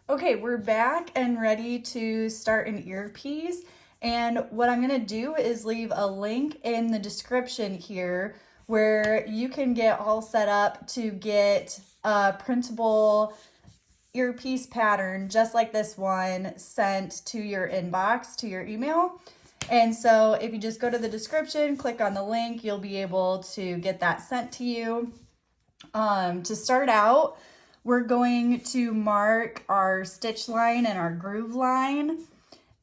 Okay, we're back and ready to start an earpiece. And what I'm gonna do is leave a link in the description here where you can get all set up to get a printable earpiece pattern just like this one sent to your inbox, to your email. And so if you just go to the description, click on the link, you'll be able to get that sent to you. To start out, we're going to mark our stitch line and our groove line.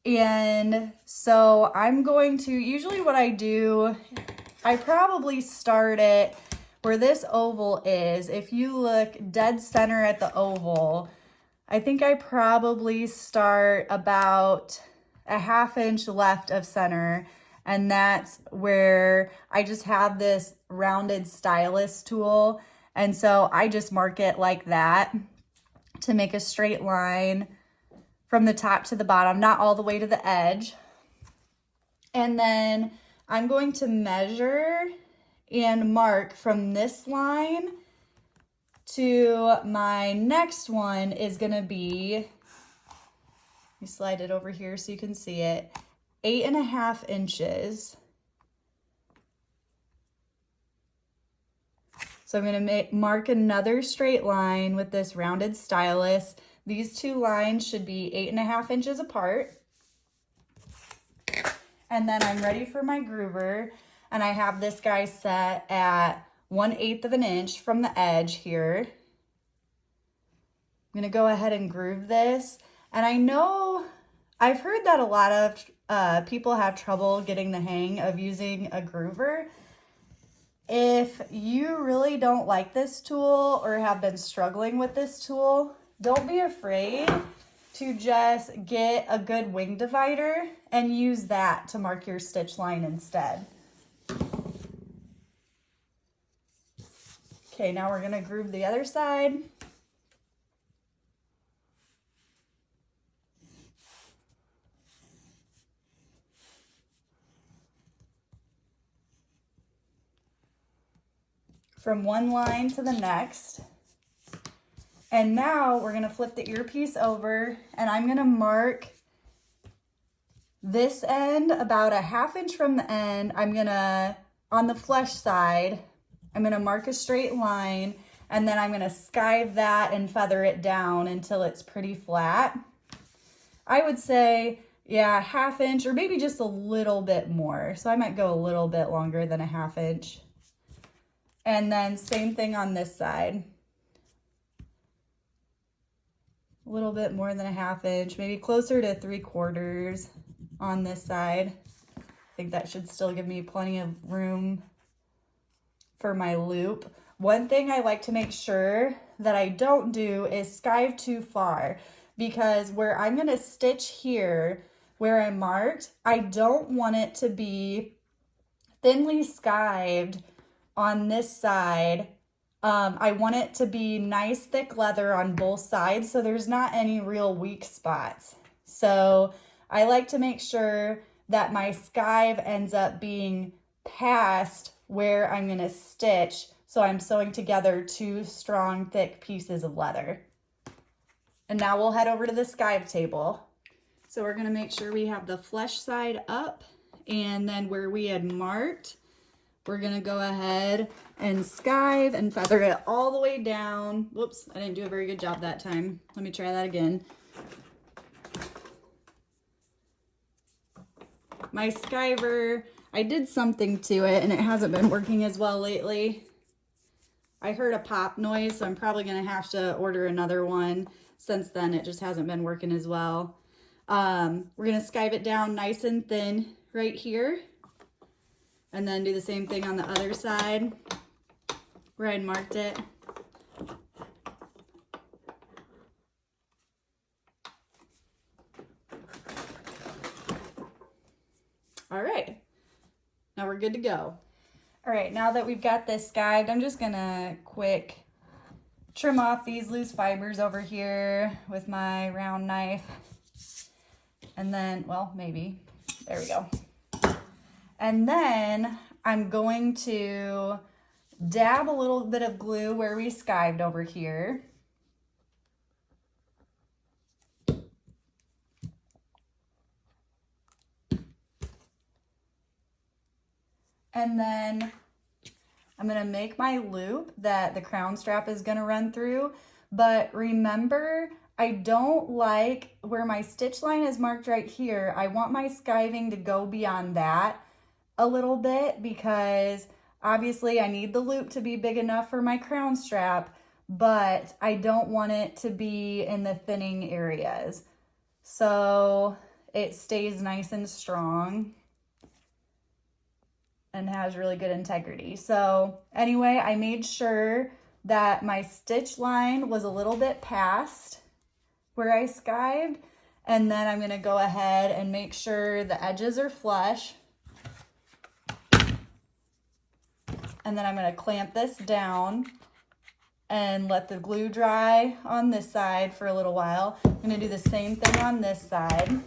And so I'm going to, usually what I do, I probably start it where this oval is. If you look dead center at the oval, I think I probably start about a 1/2 inch left of center. And that's where I just have this rounded stylus tool. And so I just mark it like that to make a straight line from the top to the bottom, not all the way to the edge. And then I'm going to measure and mark from this line to my next one is gonna be, let me slide it over here so you can see it, 8.5 inches. So I'm gonna mark another straight line with this rounded stylus. These two lines should be 8.5 inches apart. And then I'm ready for my groover, and I have this guy set at 1/8 of an inch from the edge here. I'm gonna go ahead and groove this. And I know, I've heard that a lot of people have trouble getting the hang of using a groover. If you really don't like this tool or have been struggling with this tool, don't be afraid to just get a good wing divider and use that to mark your stitch line instead. Okay, now we're gonna groove the other side. From one line to the next. And now we're gonna flip the earpiece over, and I'm gonna mark this end about a 1/2 inch from the end. I'm gonna, on the flesh side, I'm gonna mark a straight line, and then I'm gonna skive that and feather it down until it's pretty flat. I would say, yeah, 1/2 inch or maybe just a little bit more. So I might go a little bit longer than a 1/2 inch. And then same thing on this side. A little bit more than a 1/2 inch, maybe closer to 3/4 on this side. I think that should still give me plenty of room for my loop. One thing I like to make sure that I don't do is skive too far, because where I'm gonna stitch here, where I marked, I don't want it to be thinly skived on this side. I want it to be nice thick leather on both sides so there's not any real weak spots. So I like to make sure that my skive ends up being past where I'm gonna stitch, so I'm sewing together two strong thick pieces of leather. And now we'll head over to the skive table. So we're gonna make sure we have the flesh side up, and then where we had marked, we're gonna go ahead and skive and feather it all the way down. Whoops, I didn't do a very good job that time. Let me try that again. My skiver, I did something to it and it hasn't been working as well lately. I heard a pop noise, so I'm probably gonna have to order another one. Since then, it just hasn't been working as well. We're gonna skive it down nice and thin right here. And then do the same thing on the other side where I'd marked it. All right, now we're good to go. All right, now that we've got this skived, I'm just gonna quick trim off these loose fibers over here with my round knife. And then, well, maybe, there we go. And then I'm going to dab a little bit of glue where we skived over here. And then I'm gonna make my loop that the crown strap is gonna run through. But remember, I don't like where my stitch line is marked right here. I want my skiving to go beyond that a little bit because obviously I need the loop to be big enough for my crown strap, but I don't want it to be in the thinning areas. So it stays nice and strong and has really good integrity. So anyway, I made sure that my stitch line was a little bit past where I skived, and then I'm gonna go ahead and make sure the edges are flush. And then I'm gonna clamp this down and let the glue dry on this side for a little while. I'm gonna do the same thing on this side. I'm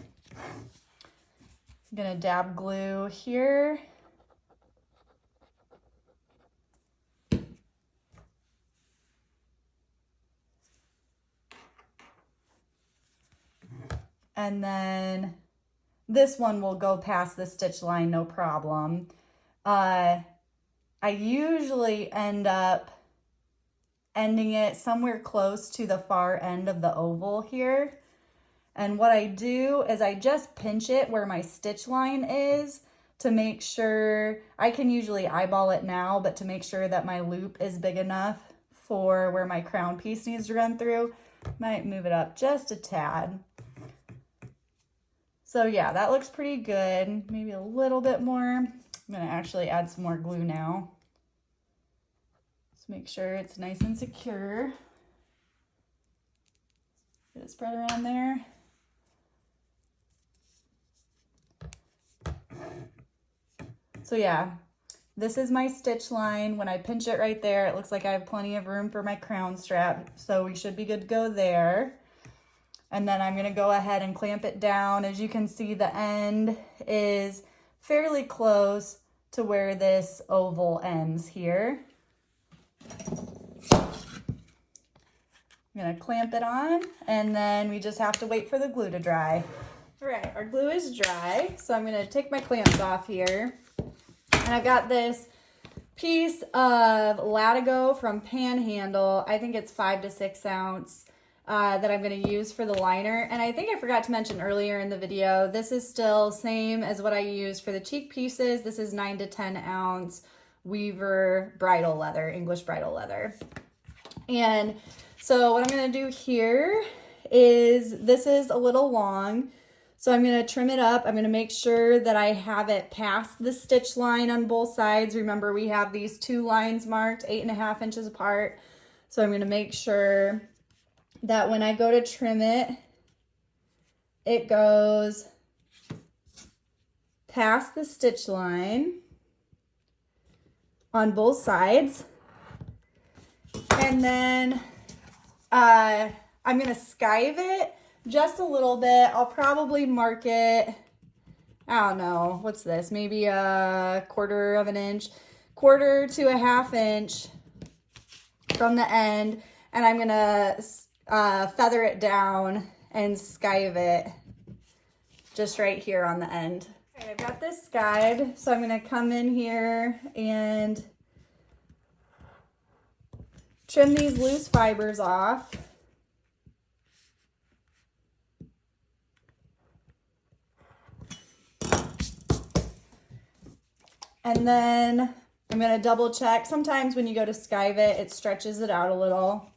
gonna dab glue here. And then this one will go past the stitch line, no problem. I usually end up ending it somewhere close to the far end of the oval here. And what I do is I just pinch it where my stitch line is to make sure, I can usually eyeball it now, but to make sure that my loop is big enough for where my crown piece needs to run through, might move it up just a tad. So yeah, that looks pretty good. Maybe a little bit more. I'm gonna actually add some more glue now. Just make sure it's nice and secure. Get it spread around there. So yeah, this is my stitch line. When I pinch it right there, it looks like I have plenty of room for my crown strap. So we should be good to go there. And then I'm gonna go ahead and clamp it down. As you can see, the end is fairly close to where this oval ends here. I'm gonna clamp it on, and then we just have to wait for the glue to dry. All right, our glue is dry, so I'm gonna take my clamps off here. And I've got this piece of Latigo from Panhandle. I think it's 5 to 6 ounce. That I'm going to use for the liner. And I think I forgot to mention earlier in the video, this is still same as what I use for the cheek pieces. This is 9 to 10 ounce Weaver bridle leather, English bridle leather. And so what I'm going to do here is, this is a little long, so I'm going to trim it up. I'm going to make sure that I have it past the stitch line on both sides. Remember, we have these two lines marked 8.5 inches apart. So I'm going to make sure that when I go to trim it, it goes past the stitch line on both sides. And then I'm gonna skive it just a little bit. I'll probably mark it, I don't know, what's this? Maybe a 1/4 of an inch, 1/4 to 1/2 inch from the end. And I'm gonna feather it down and skive it just right here on the end. All right, I've got this skived, so I'm gonna come in here and trim these loose fibers off. And then I'm gonna double check. Sometimes when you go to skive it, it stretches it out a little.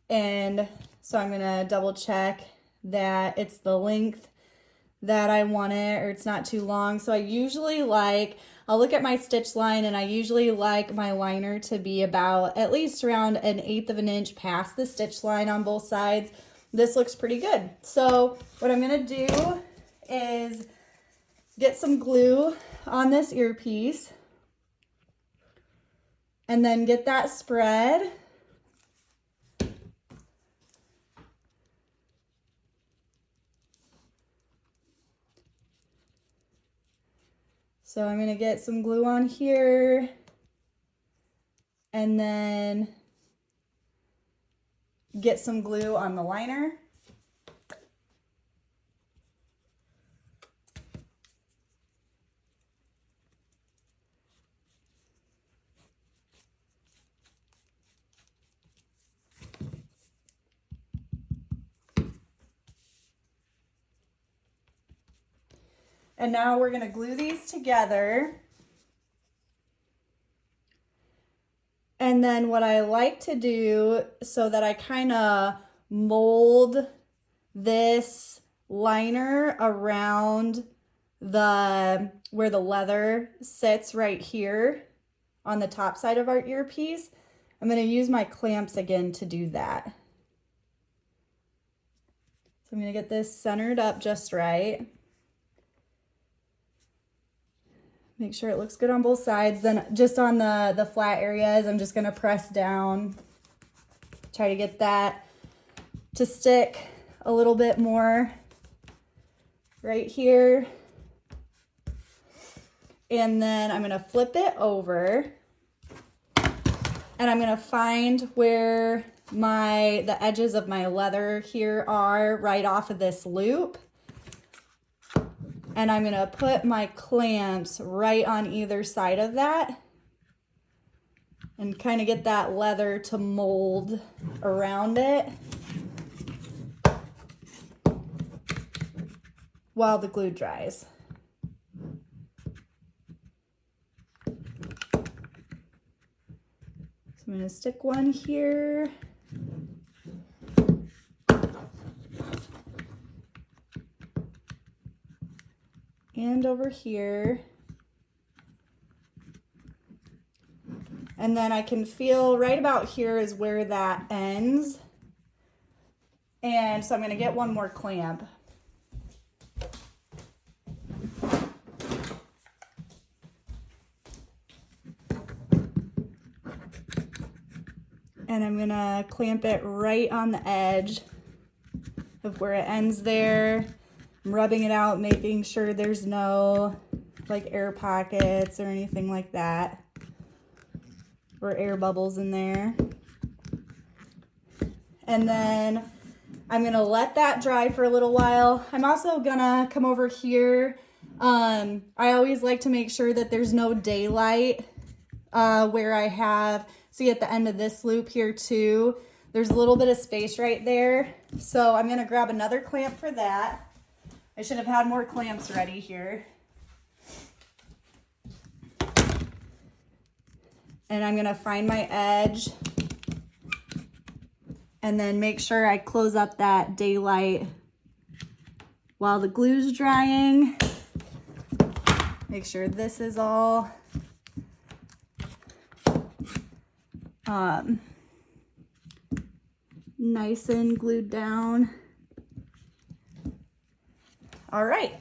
And so I'm gonna double check that it's the length that I want it, or it's not too long. So I usually I'll look at my stitch line, and I usually like my liner to be about at least around 1/8 of an inch past the stitch line on both sides. This looks pretty good. So what I'm gonna do is get some glue on this earpiece and then get that spread. So I'm gonna get some glue on here and then get some glue on the liner. And now we're gonna glue these together. And then what I like to do so that I kind of mold this liner around where the leather sits right here on the top side of our earpiece, I'm going to use my clamps again to do that. So I'm going to get this centered up just right. Make sure it looks good on both sides. Then just on the flat areas, I'm just going to press down. Try to get that to stick a little bit more right here. And then I'm going to flip it over. And I'm going to find where the edges of my leather here are right off of this loop. And I'm going to put my clamps right on either side of that and kind of get that leather to mold around it while the glue dries. So I'm going to stick one here. And over here. And then I can feel right about here is where that ends. And so I'm going to get one more clamp. And I'm going to clamp it right on the edge of where it ends there. I'm rubbing it out, making sure there's no like air pockets or anything like that, or air bubbles in there. And then I'm gonna let that dry for a little while. I'm also gonna come over here. I always like to make sure that there's no daylight where I have, see at the end of this loop here too, there's a little bit of space right there. So I'm gonna grab another clamp for that. I should have had more clamps ready here. And I'm gonna find my edge and then make sure I close up that daylight while the glue's drying. Make sure this is all nice and glued down. All right,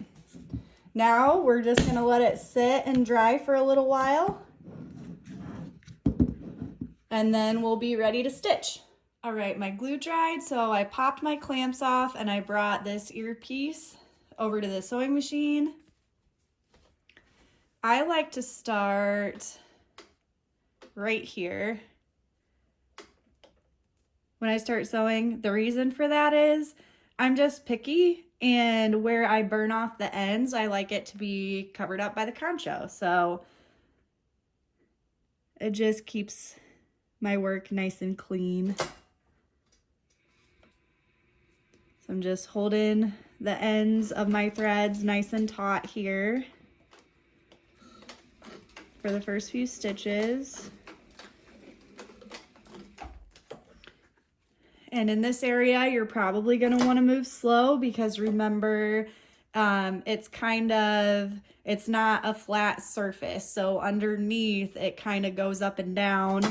now we're just gonna let it sit and dry for a little while, and then we'll be ready to stitch. All right, my glue dried, so I popped my clamps off and I brought this earpiece over to the sewing machine. I like to start right here when I start sewing. The reason for that is I'm just picky, and where I burn off the ends, I like it to be covered up by the concho. So it just keeps my work nice and clean. So I'm just holding the ends of my threads nice and taut here for the first few stitches. And in this area, you're probably going to want to move slow because remember, it's not a flat surface. So underneath, it kind of goes up and down.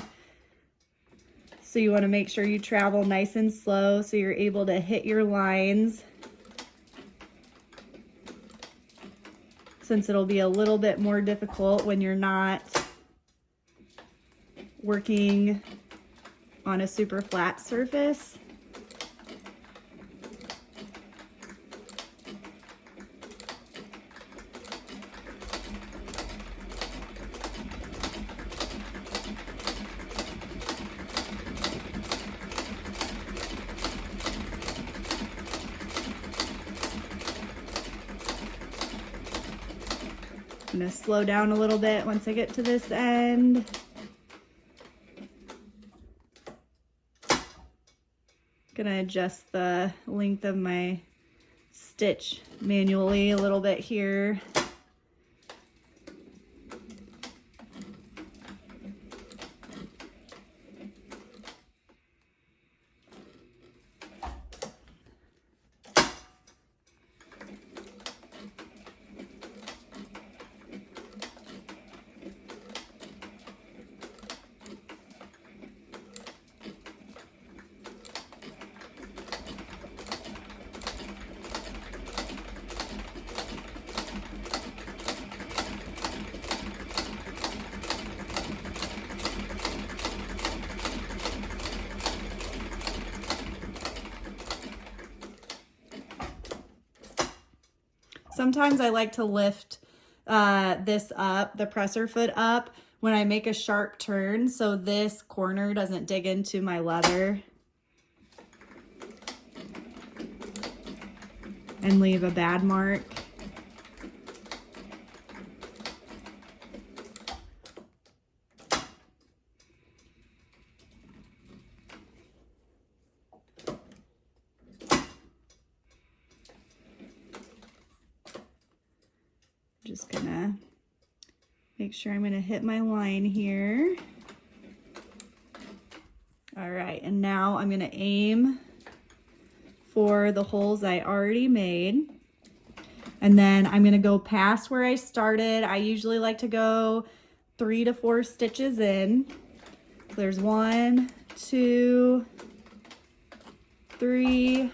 So you want to make sure you travel nice and slow so you're able to hit your lines. Since it'll be a little bit more difficult when you're not working on a super flat surface. I'm going to slow down a little bit once I get to this end. Gonna adjust the length of my stitch manually a little bit here. Sometimes I like to lift this up, the presser foot up, when I make a sharp turn so this corner doesn't dig into my leather and leave a bad mark. Just gonna make sure I'm gonna hit my line here. All right, and now I'm gonna aim for the holes I already made. And then I'm gonna go past where I started. I usually like to go 3 to 4 stitches in. There's 1, 2, 3.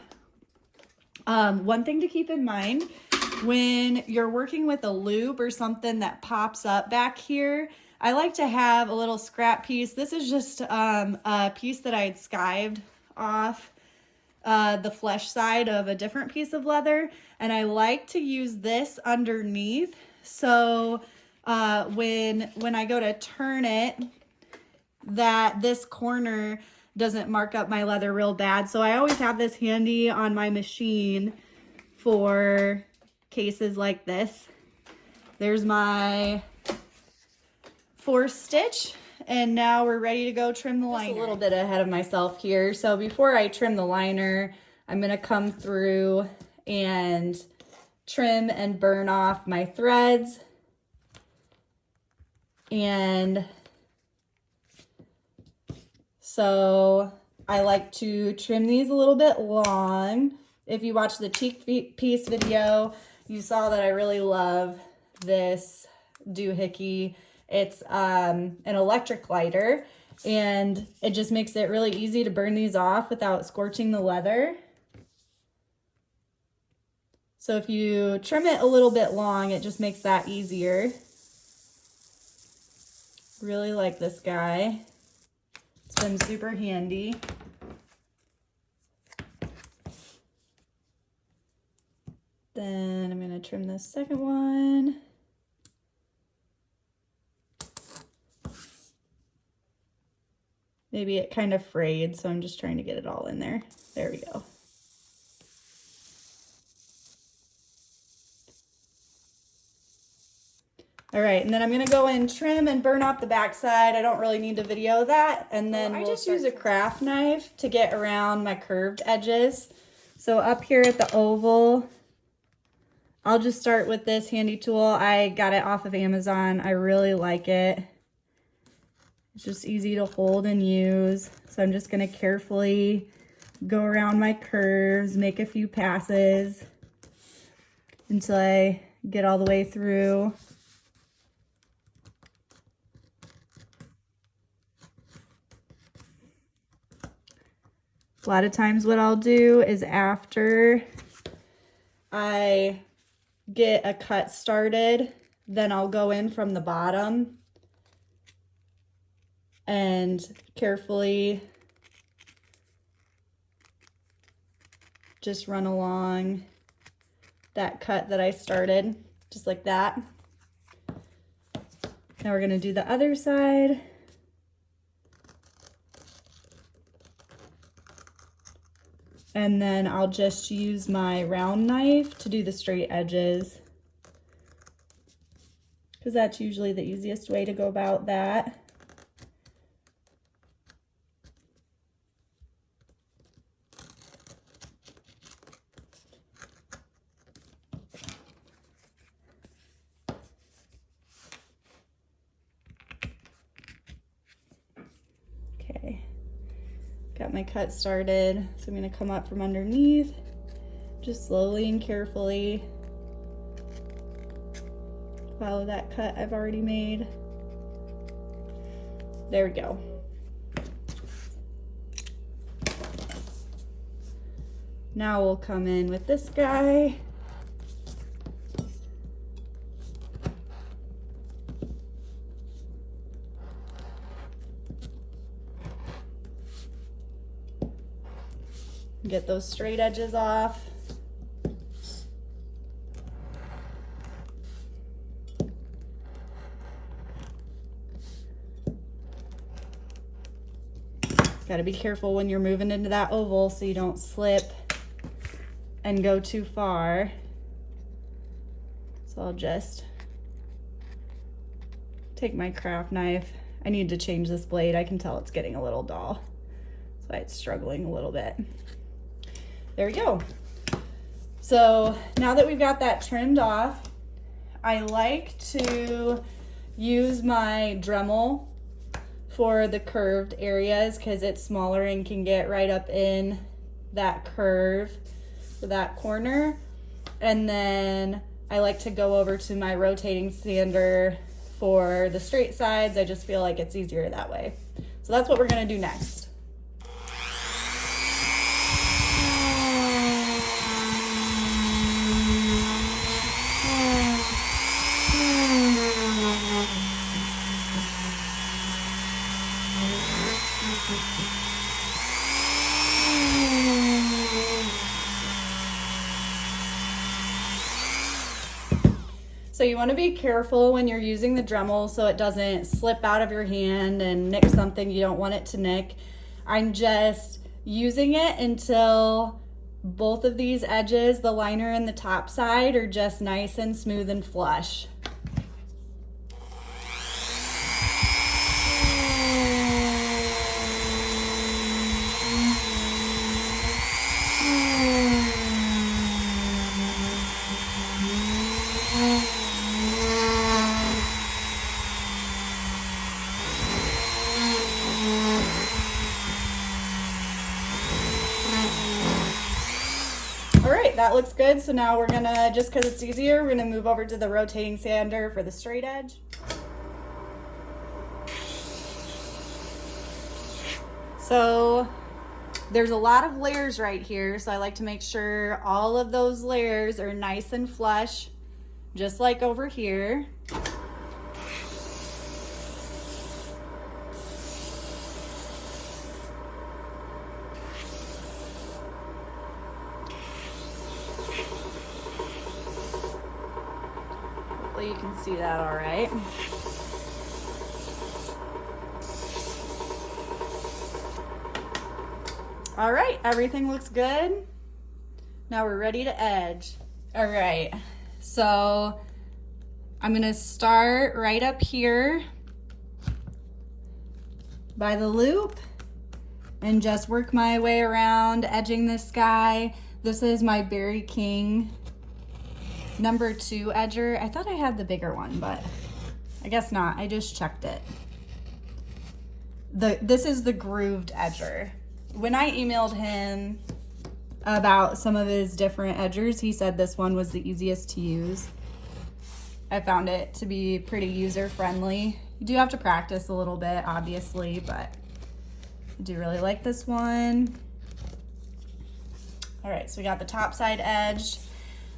One thing to keep in mind, when you're working with a loop or something that pops up back here, I like to have a little scrap piece. This is just a piece that I had skived off the flesh side of a different piece of leather, and I like to use this underneath, so when I go to turn it, that this corner doesn't mark up my leather real bad. So I always have this handy on my machine for cases like this. There's my 4th stitch, and now we're ready to go trim the liner. Just a little bit ahead of myself here. So before I trim the liner, I'm gonna come through and trim and burn off my threads. And so I like to trim these a little bit long. If you watch the cheek piece video, you saw that I really love this doohickey. It's an electric lighter, and it just makes it really easy to burn these off without scorching the leather. So if you trim it a little bit long, it just makes that easier. Really like this guy. It's been super handy. Then I'm going to trim this second one. Maybe it kind of frayed, so I'm just trying to get it all in there. There we go. All right, and then I'm gonna go in, trim and burn off the backside. I don't really need to video that. And then I just use a craft knife to get around my curved edges. So up here at the oval, I'll just start with this handy tool. I got it off of Amazon. I really like it. It's just easy to hold and use. So I'm just gonna carefully go around my curves, make a few passes until I get all the way through. A lot of times what I'll do is after I get a cut started, then I'll go in from the bottom and carefully just run along that cut that I started, just like that. Now we're gonna do the other side. And then I'll just use my round knife to do the straight edges, because that's usually the easiest way to go about that. Okay. Got my cut started, so I'm gonna come up from underneath, just slowly and carefully follow that cut I've already made. There we go. Now we'll come in with this guy. Get those straight edges off. Got to be careful when you're moving into that oval so you don't slip and go too far. So I'll just take my craft knife. I need to change this blade. I can tell it's getting a little dull. That's why it's struggling a little bit. There we go. So now that we've got that trimmed off, I like to use my Dremel for the curved areas because it's smaller and can get right up in that curve for that corner. And then I like to go over to my rotating sander for the straight sides. I just feel like it's easier that way. So that's what we're gonna do next. So you want to be careful when you're using the Dremel so it doesn't slip out of your hand and nick something you don't want it to nick. I'm just using it until both of these edges, the liner and the top side, are just nice and smooth and flush. All right, that looks good. So now we're gonna, just because it's easier, we're gonna move over to the rotating sander for the straight edge. So there's a lot of layers right here, so I like to make sure all of those layers are nice and flush, just like over here. You can see that all right. All right, everything looks good. Now we're ready to edge. All right, so I'm gonna start right up here by the loop and just work my way around edging this guy. This is my Berry King number 2 edger. I thought I had the bigger one, but I guess not. I just checked it. This is the grooved edger. When I emailed him about some of his different edgers, he said this one was the easiest to use. I found it to be pretty user-friendly. You do have to practice a little bit, obviously, but I do really like this one. All right, so we got the top side edged.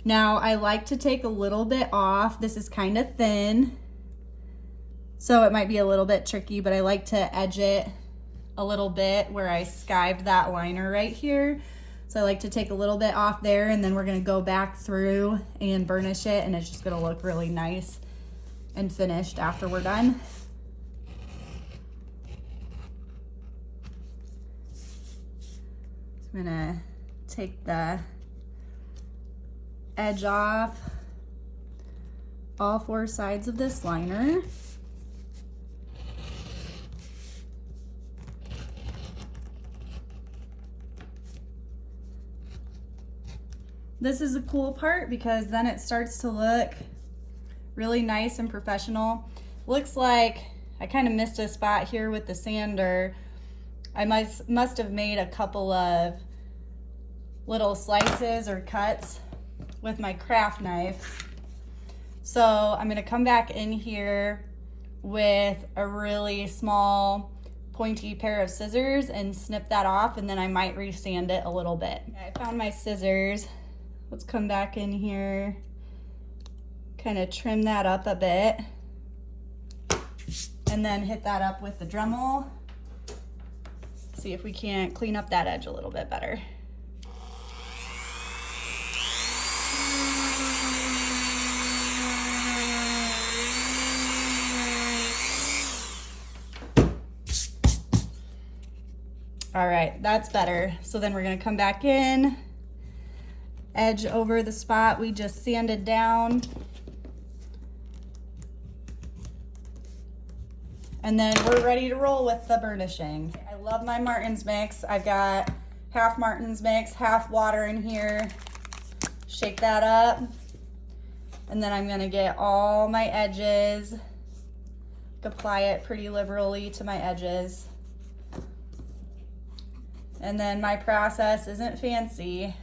Now I like to take a little bit off. This is kind of thin, so it might be a little bit tricky, but I like to edge it a little bit where I skived that liner right here. So I like to take a little bit off there, and then we're gonna go back through and burnish it, and it's just gonna look really nice and finished after we're done. So I'm gonna take the edge off all 4 sides of this liner. This is a cool part because then it starts to look really nice and professional. Looks like I kind of missed a spot here with the sander. I must have made a couple of little slices or cuts with my craft knife. So I'm gonna come back in here with a really small pointy pair of scissors and snip that off, and then I might resand it a little bit. I found my scissors. Let's come back in here, kind of trim that up a bit, and then hit that up with the Dremel. See if we can't clean up that edge a little bit better. All right, that's better. So then we're gonna come back in, edge over the spot we just sanded down. And then we're ready to roll with the burnishing. I love my Martin's mix. I've got half Martin's mix, half water in here. Shake that up. And then I'm gonna get all my edges, apply it pretty liberally to my edges. And then my process isn't fancy.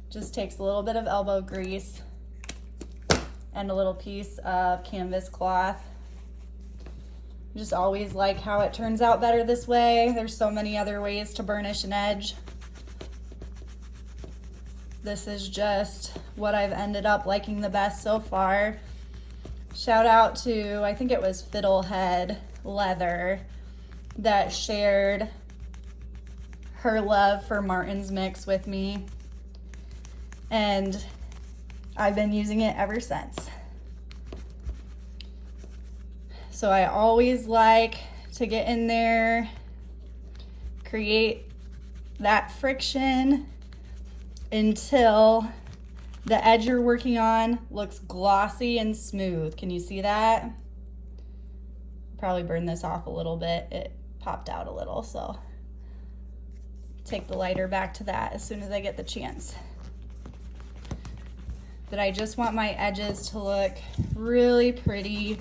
Just takes a little bit of elbow grease and a little piece of canvas cloth. Just always like how it turns out better this way. There's so many other ways to burnish an edge. This is just what I've ended up liking the best so far. Shout out to, I think it was Fiddlehead Leather, that shared her love for Martin's mix with me, and I've been using it ever since. So I always like to get in there, create that friction until the edge you're working on looks glossy and smooth. Can you see that? Probably burn this off a little bit. It popped out a little, so take the lighter back to that as soon as I get the chance. But I just want my edges to look really pretty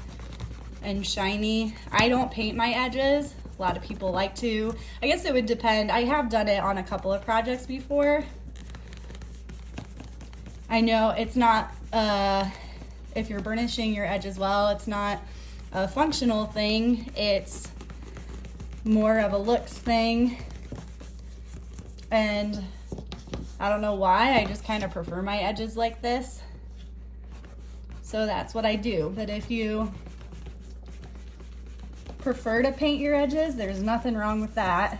and shiny. I don't paint my edges. A lot of people like to. I guess it would depend. I have done it on a couple of projects before. I know it's not, if you're burnishing your edges well, it's not a functional thing. It's more of a looks thing. And I don't know why, I just kind of prefer my edges like this. So that's what I do. But if you prefer to paint your edges, there's nothing wrong with that.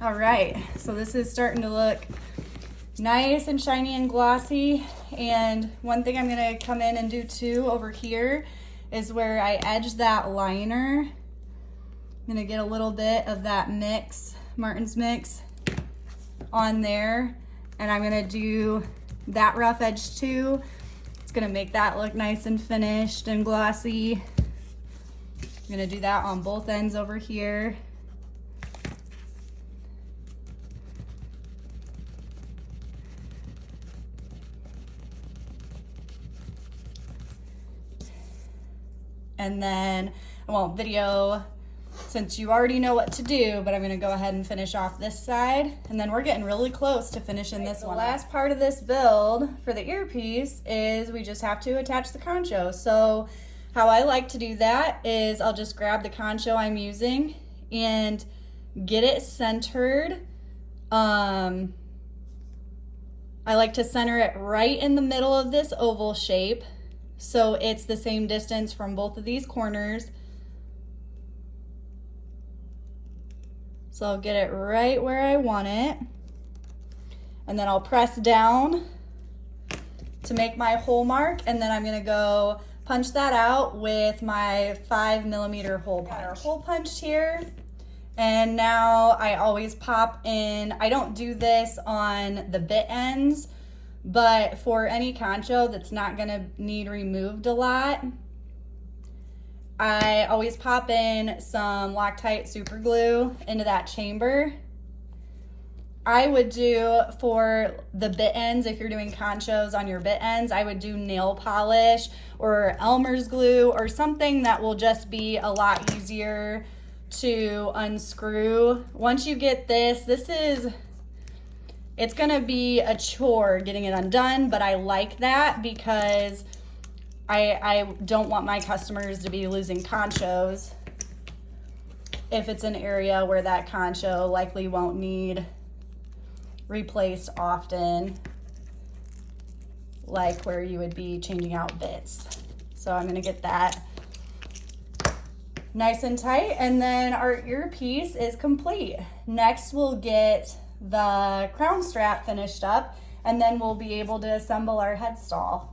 All right, so this is starting to look nice and shiny and glossy. And one thing I'm gonna come in and do too over here is where I edge that liner. I'm gonna get a little bit of that mix, Martin's mix, on there. And I'm gonna do that rough edge too. It's gonna make that look nice and finished and glossy. I'm gonna do that on both ends over here. And then I won't video since you already know what to do, but I'm gonna go ahead and finish off this side. And then we're getting really close to finishing this one. The last part of this build for the earpiece is we just have to attach the concho. So how I like to do that is I'll just grab the concho I'm using and get it centered. I like to center it right in the middle of this oval shape, so it's the same distance from both of these corners. So I'll get it right where I want it. And then I'll press down to make my hole mark. And then I'm gonna go punch that out with my 5mm hole punch. Got our hole punched here. And now I always pop in, I don't do this on the bit ends, but for any concho that's not gonna need removed a lot, I always pop in some Loctite super glue into that chamber. I would do, for the bit ends, if you're doing conchos on your bit ends, I would do nail polish or Elmer's glue or something that will just be a lot easier to unscrew. Once you get this, it's gonna be a chore getting it undone, but I like that because I don't want my customers to be losing conchos if it's an area where that concho likely won't need replaced often, like where you would be changing out bits. So I'm gonna get that nice and tight, and then our earpiece is complete. Next, we'll get the crown strap finished up, and then we'll be able to assemble our headstall.